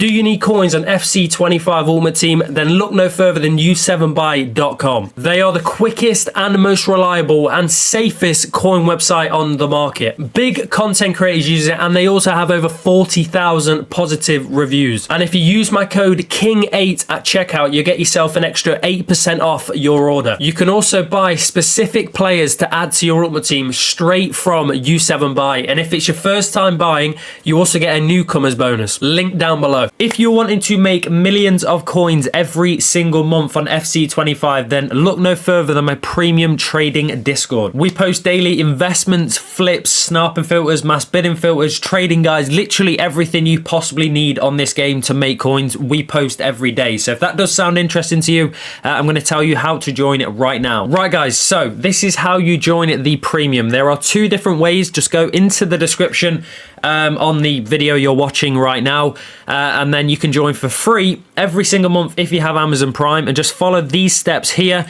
Do you need coins on FC25 Ultimate Team? Then look no further than u7buy.com. They are the quickest and most reliable and safest coin website on the market. Big content creators use it, and they also have over 40,000 positive reviews. And if you use my code KING8 at checkout, you'll get yourself an extra 8% off your order. You can also buy specific players to add to your Ultimate Team straight from u7buy. And if it's your first time buying, you also get a newcomers bonus. Link down below. If you're wanting to make millions of coins every single month on FC25, then look no further than my premium trading Discord. We post daily investments, flips, snarping filters, mass bidding filters, trading guides, literally everything you possibly need on this game to make coins, we post every day. So if that does sound interesting to you, I'm going to tell you how to join it right now. Right guys, so this is how you join the premium. There are two different ways. Just go into the description on the video you're watching right now, and then you can join for free every single month if you have Amazon Prime, and just follow these steps here.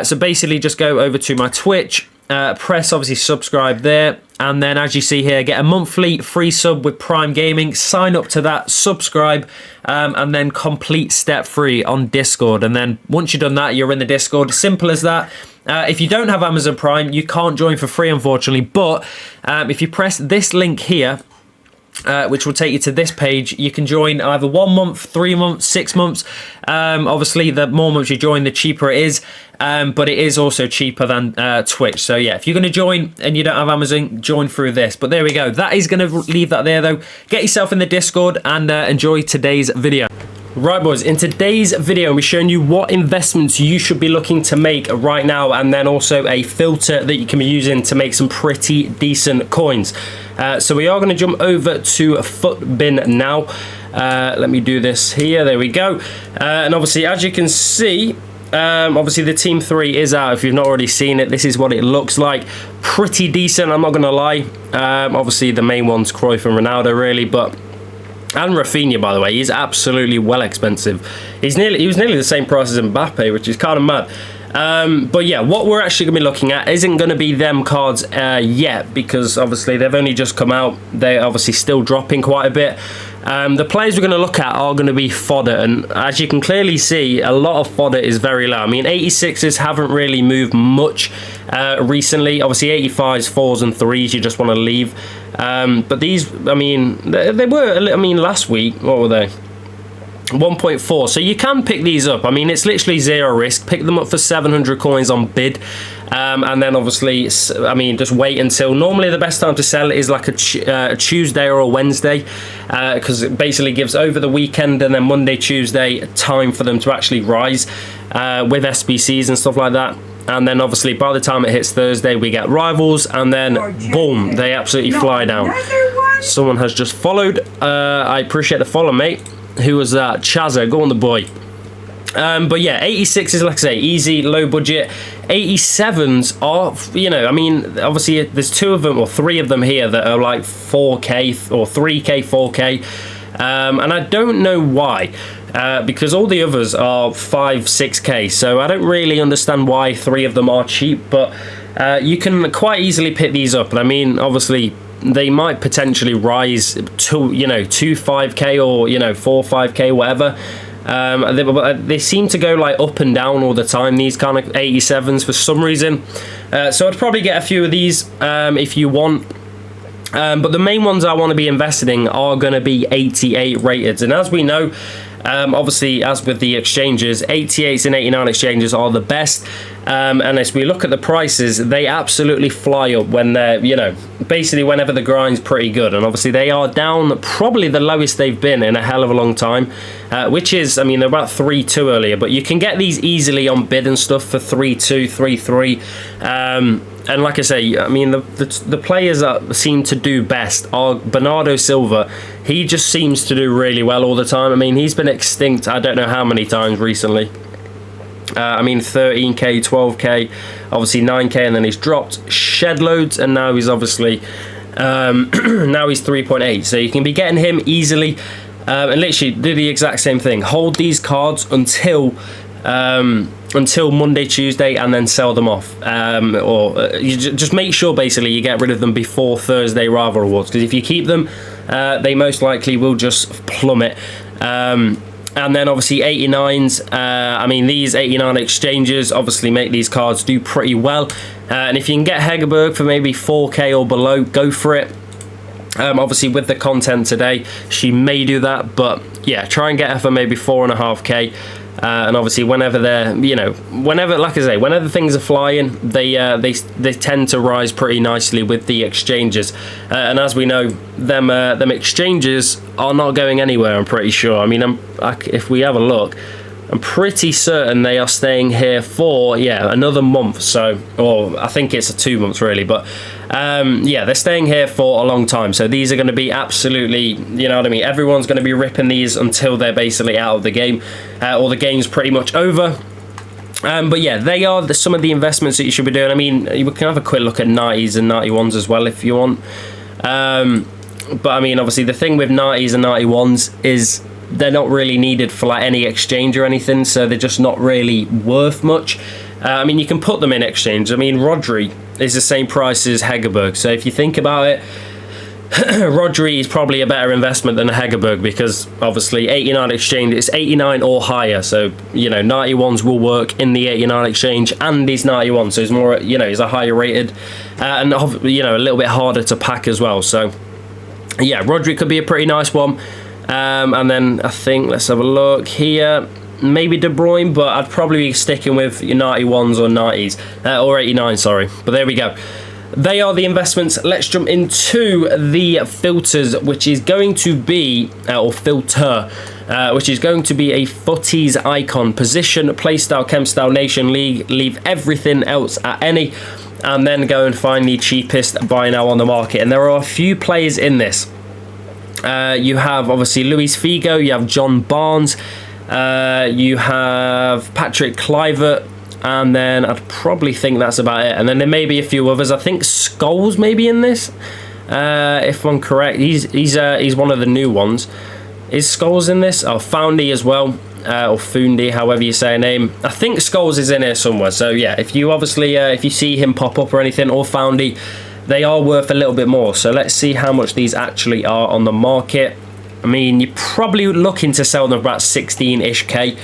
So basically just go over to my Twitch, press obviously subscribe there, and then as you see here, get a monthly free sub with Prime Gaming, sign up to that, subscribe, and then complete step 3 on Discord. And then once you've done that, you're in the Discord. Simple as that. If you don't have Amazon Prime, you can't join for free, unfortunately, but if you press this link here, which will take you to this page, you can join either 1 month, 3 months, 6 months. Obviously, the more months you join, the cheaper it is, but it is also cheaper than Twitch. So yeah, if you're going to join and you don't have Amazon, join through this. But there we go. That is going to leave that there, though. Get yourself in the Discord and enjoy today's video. Right boys, in today's video we're showing you what investments you should be looking to make right now, and then also a filter that you can be using to make some pretty decent coins. So we are going to jump over to Footbin now. Let me do this here, there we go. And obviously, as you can see, obviously the team 3 is out. If you've not already seen it, this is what it looks like. Pretty decent, I'm not going to lie. Obviously the main one's Cruyff and Ronaldo really, but and Rafinha, by the way, he's absolutely well expensive. He was nearly the same price as Mbappe, which is kind of mad. But yeah, what we're actually going to be looking at isn't going to be them cards yet, because obviously they've only just come out. They're obviously still dropping quite a bit. The players we're going to look at are going to be fodder, and as you can clearly see, a lot of fodder is very low. I mean, 86s haven't really moved much recently. Obviously 85s, 4s and 3s you just want to leave. But these, I mean, they were, I mean, last week, what were they? 1.4. So you can pick these up. I mean, it's literally zero risk. Pick them up for 700 coins on bid. And then obviously, I mean, just wait until, normally the best time to sell is like a Tuesday or a Wednesday, because it basically gives over the weekend and then Monday, Tuesday time for them to actually rise with SBCs and stuff like that. And then obviously by the time it hits Thursday, we get rivals, and then boom, they absolutely fly down. Someone has just followed. I appreciate the follow, mate. Who was that? Chazza, go on the boy. But yeah, 86 is, like I say, easy, low budget. 87s are, you know, I mean, obviously there's 2 of them or 3 of them here that are like 4K or 3K, 4K. And I don't know why, because all the others are 5, 6K. So I don't really understand why 3 of them are cheap, but you can quite easily pick these up. And I mean, obviously, they might potentially rise to, you know, 2 5K or, you know, 4 5K, whatever. They seem to go like up and down all the time, these kind of 87s for some reason. So I'd probably get a few of these if you want. But the main ones I want to be invested in are going to be 88 rated. And as we know, obviously, as with the exchanges, 88s and 89 exchanges are the best. And as we look at the prices, they absolutely fly up when they're, you know, basically whenever the grind's pretty good. And obviously they are down probably the lowest they've been in a hell of a long time, which is, I mean, they're about 3.2 earlier, but you can get these easily on bid and stuff for 3.2, 3.3. And like I say, I mean, the players that seem to do best are Bernardo Silva. He just seems to do really well all the time. I mean, he's been extinct I don't know how many times recently. I mean, 13K, 12K, obviously 9K, and then he's dropped shed loads, and now he's obviously, now he's 3.8. So you can be getting him easily, and literally do the exact same thing. Hold these cards until Monday, Tuesday, and then sell them off. Or you just make sure basically you get rid of them before Thursday Rival Awards, because if you keep them, they most likely will just plummet. And then obviously 89s. I mean, these 89 exchanges obviously make these cards do pretty well. And if you can get Hegerberg for maybe 4k or below, go for it. Obviously with the content today, she may do that, but yeah, try and get her for maybe 4.5k. And obviously whenever they're, whenever, like I say, whenever things are flying, they tend to rise pretty nicely with the exchanges. And as we know, them exchanges are not going anywhere, I'm pretty sure. I mean, if we have a look, I'm pretty certain they are staying here for, another month. So, or I think it's 2 months really, but yeah, they're staying here for a long time. So these are going to be absolutely, you know what I mean? Everyone's going to be ripping these until they're basically out of the game, or the game's pretty much over. But yeah, they are some of the investments that you should be doing. I mean, you can have a quick look at 90s and 91s as well if you want. But I mean, obviously the thing with 90s and 91s is they're not really needed for like any exchange or anything, so they're just not really worth much. I mean, you can put them in exchange. I mean, Rodri is the same price as Hegerberg, so if you think about it, Rodri is probably a better investment than a Hegerberg, because obviously 89 exchange, it's 89 or higher, so 91s will work in the 89 exchange and these 91, so it's more, he's a higher rated, and a little bit harder to pack as well. So yeah, Rodri could be a pretty nice one. And then I think, let's have a look here, maybe De Bruyne, but I'd probably be sticking with your 91s or 90s, or 89, sorry. But there we go. They are the investments. Let's jump into the filters, which is going to be, or filter, which is going to be a footies icon, position, playstyle, chemstyle, nation, league, leave everything else at any, and then go and find the cheapest buy now on the market. And there are a few players in this. You have obviously Luis Figo, you have John Barnes, you have Patrick Kluivert, and then I'd probably think that's about it. And then there may be a few others. I think Scholes may be in this, if I'm correct. He's one of the new ones. Is Scholes in this? Oh, Foundy as well, or Fundi, however you say a name. I think Scholes is in here somewhere. So yeah, if you obviously if you see him pop up or anything, or Foundy, they are worth a little bit more. So let's see how much these actually are on the market. I mean, you're probably looking to sell them about 16-ish K.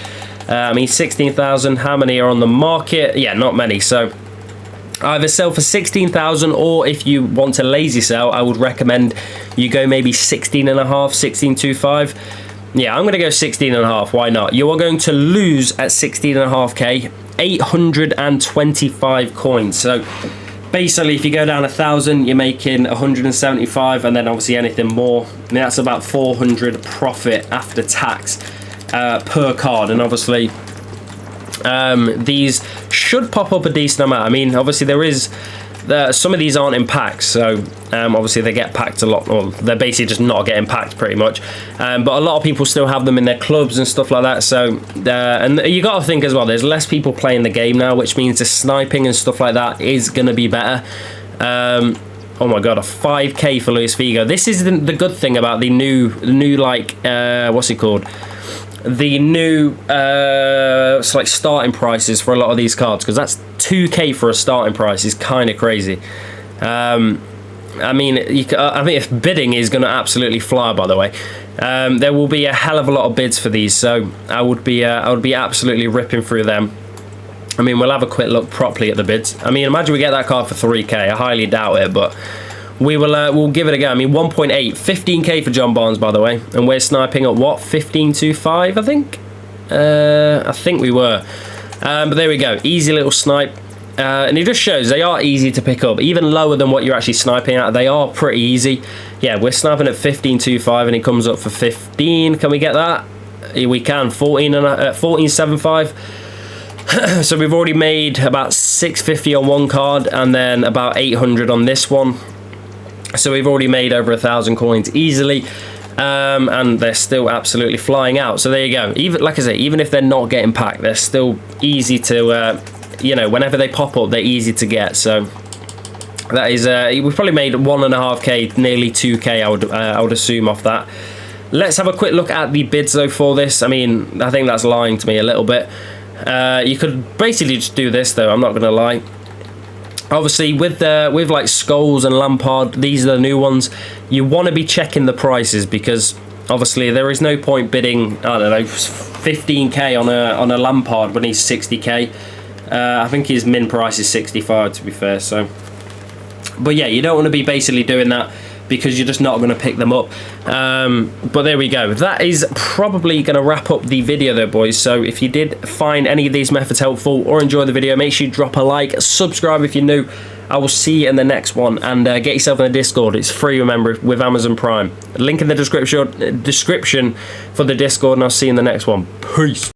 I mean, 16,000, how many are on the market? Yeah, not many. So either sell for 16,000, or if you want to lazy sell, I would recommend you go maybe 16.5, 16.25. Yeah, I'm going to go 16.5. Why not? You are going to lose at 16.5K, 825 coins. So basically, if you go down 1,000, you're making 175, and then obviously anything more, I mean, that's about 400 profit after tax per card. And obviously these should pop up a decent amount. I mean, obviously there is some of these aren't in packs, so obviously they get packed a lot, or they're basically just not getting packed pretty much, but a lot of people still have them in their clubs and stuff like that. So and you got to think as well, there's less people playing the game now, which means the sniping and stuff like that is going to be better. Oh my god, a 5k for Luis Figo. This is the good thing about the new like what's it called, the new it's like starting prices for a lot of these cards, because that's 2k for a starting price is kind of crazy. I mean, I think if bidding is going to absolutely fly, by the way, there will be a hell of a lot of bids for these, so I would be absolutely ripping through them. I mean, we'll have a quick look properly at the bids. I mean, imagine we get that card for 3k. I highly doubt it, but we'll give it a go. I mean, 1.8, 15k for John Barnes, by the way, and we're sniping at what, 15.25, I think. I think we were, but there we go. Easy little snipe, and it just shows they are easy to pick up, even lower than what you're actually sniping at. They are pretty easy. Yeah, we're sniping at 15.25, and he comes up for 15. Can we get that? We can. 14.75. So we've already made about 650 on one card, and then about 800 on this one. So we've already made over 1,000 coins easily, and they're still absolutely flying out. So there you go. Even, like I say, even if they're not getting packed, they're still easy to, you know, whenever they pop up, they're easy to get. So that is, we've probably made 1.5k, nearly 2k, I would assume, off that. Let's have a quick look at the bids though for this. I mean, I think that's lying to me a little bit. You could basically just do this though, I'm not going to lie. Obviously, with like Scholes and Lampard, these are the new ones. You want to be checking the prices, because Obviously, there is no point bidding, I don't know, 15k on a Lampard when he's 60k. I think his min price is 65, to be fair. So, but yeah, you don't want to be basically doing that because you're just not going to pick them up. But there we go. That is probably going to wrap up the video though, boys. So if you did find any of these methods helpful or enjoy the video, make sure you drop a like, subscribe if you're new. I will see you in the next one, and get yourself in the Discord. It's free, remember, with Amazon Prime. Link in the description for the Discord, and I'll see you in the next one. Peace.